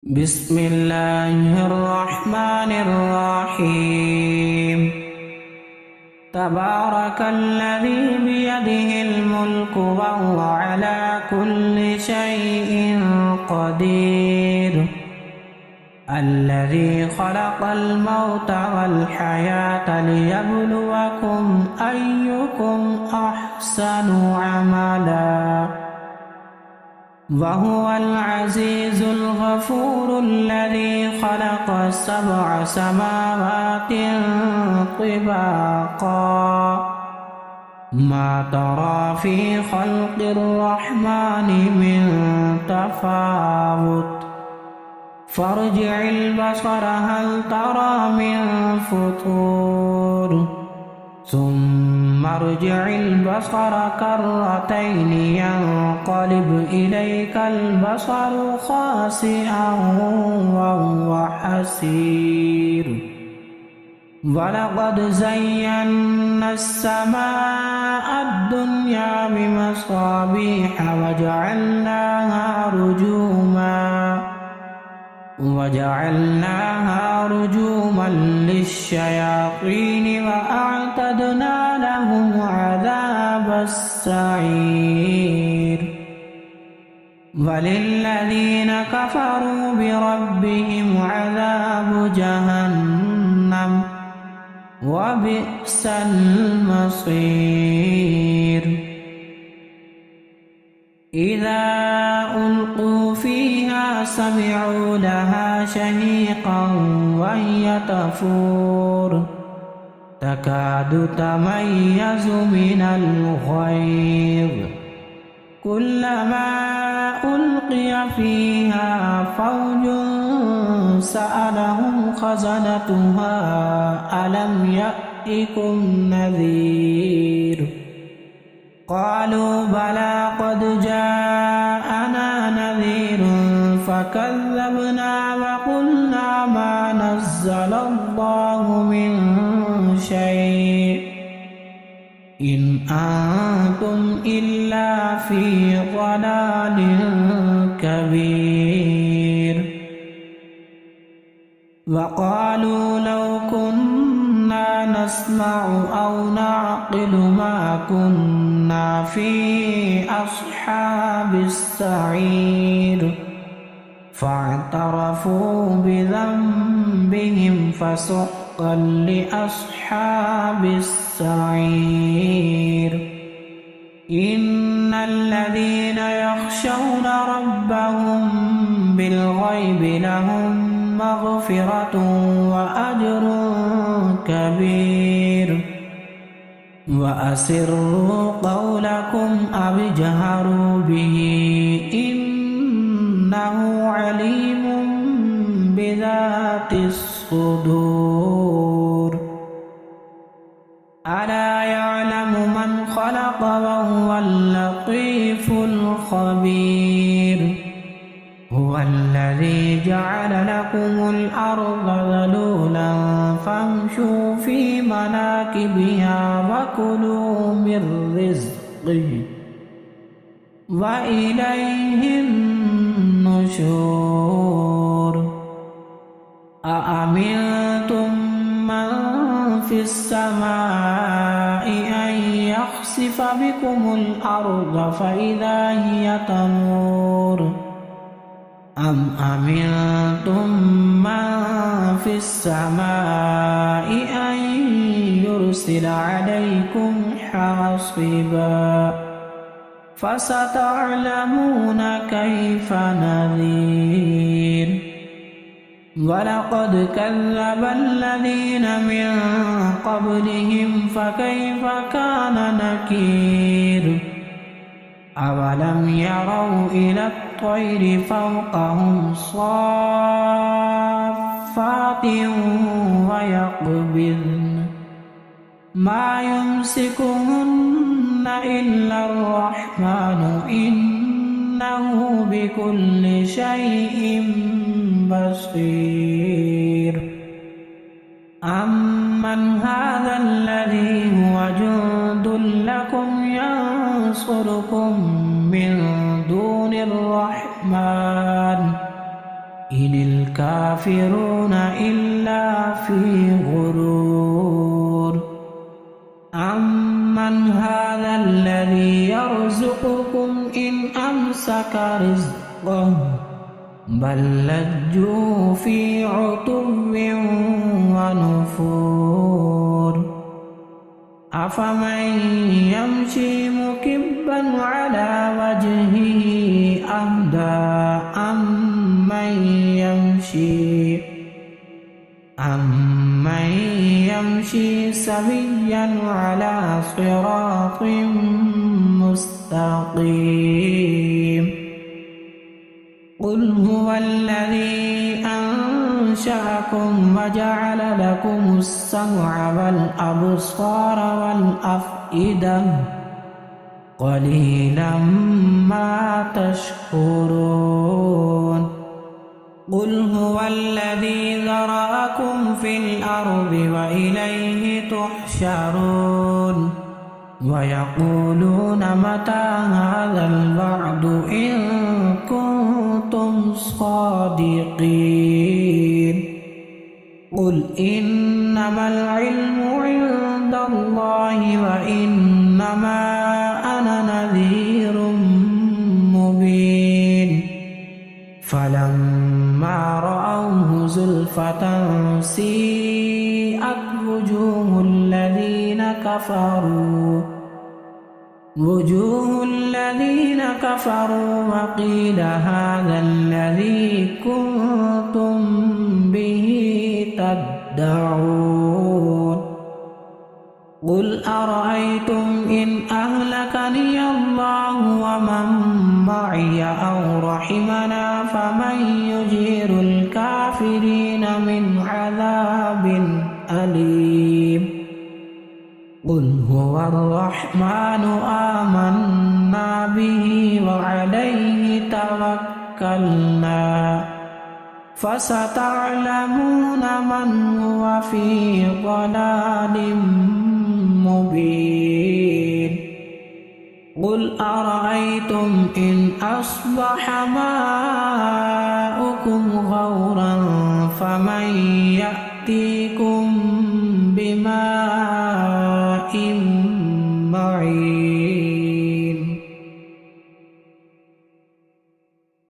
بسم الله الرحمن الرحيم. تبارك الذي بيده الملك وهو على كل شيء قدير، الذي خلق الموت والحياة ليبلوكم أيكم أحسن عملا، وهو العزيز الغفور الذي خلق 7 سماوات طباقا، ما ترى في خلق الرحمن من تفاوت، فارجع البصر هل ترى من فطور، ثم ارجع البصر كرتين ينقلب إليك البصر خاسئا وهو حسير، ولقد زينا السماء الدنيا بمصابيح وجعلناها رجوما للشياطين وأعتدنا لهم عذاب السعير، وللذين كفروا بربهم عذاب جهنم وبئس المصير. إذا ألقوا فيها سمعوا لها شهيقا وهي تفور، تكاد تميز من الغيظ، كلما ألقي فيها فوج سألهم خزنتها ألم يأتكم نذير، قالوا بلى قد جاءنا نذير فكذبنا وقلنا ما نزل الله من شيء إن أنتم إلا في ضلال كبير، وقالوا لو كنا نسمع أو نعقل ما كنا في أصحاب السعير، فاعترفوا بذنبهم فسحقا لأصحاب السعير. إن الذين يخشون ربهم بالغيب لهم مغفرة وأجر كبير، وأسروا قولكم أو اجهروا به إنه عليم بذات الصدور. ألا يعلم من خلق وهو اللطيف الخبير، هو الذي جعل لكم الأرض ذلولا فامشوا في مناكبها وكلوا من رزقه وإليه النشور. أأمنتم من في السماء أن يخسف بكم الأرض فإذا هي تمور، أم أمنتم من في السماء أن يرسل عليكم حاصبا، فستعلمون كيف نذير. ولقد كذب الذين من قبلهم فكيف كان نكير، أولم يروا إلى الطير فوقهم صافات ويقبضن ما يمسكهن إلا الرحمن إنه بكل شيء بصير. أمن هذا الذي هو جند لكم ينصركم من دون الرحمن إن الكافرون إلا في غرور أمن هذا الذي يرزقكم إن أمسك رزقه بل لجوا في عتو ونفور أفمن يمشي مكبا على وجهه أهدى أمن يمشي سويا على صراط مستقيم قل هو الذي أنشأكم وجعل لكم السمع والأبصار والأفئدة قليلا ما تشكرون قل هو الذي ذرأكم في الأرض وإليه تحشرون ويقولون متى هذا الوعد إن كنتم صادقين قل إنما العلم عند الله وإنما أنا نذير مبين فلما رأوه زلفة سيئت وجوه الذين كفروا وقيل هذا الذي كنتم به تدعون قل أرأيتم إن أهلكني الله ومن معي أو رحمنا فمن يجير الكافرين من عذاب أليم قل هو الرحمن آمنا به وعليه توكلنا فستعلمون من هو في ضلال مبين قل أرأيتم إن أصبح ماؤكم غورا فمن يأتيكم بماء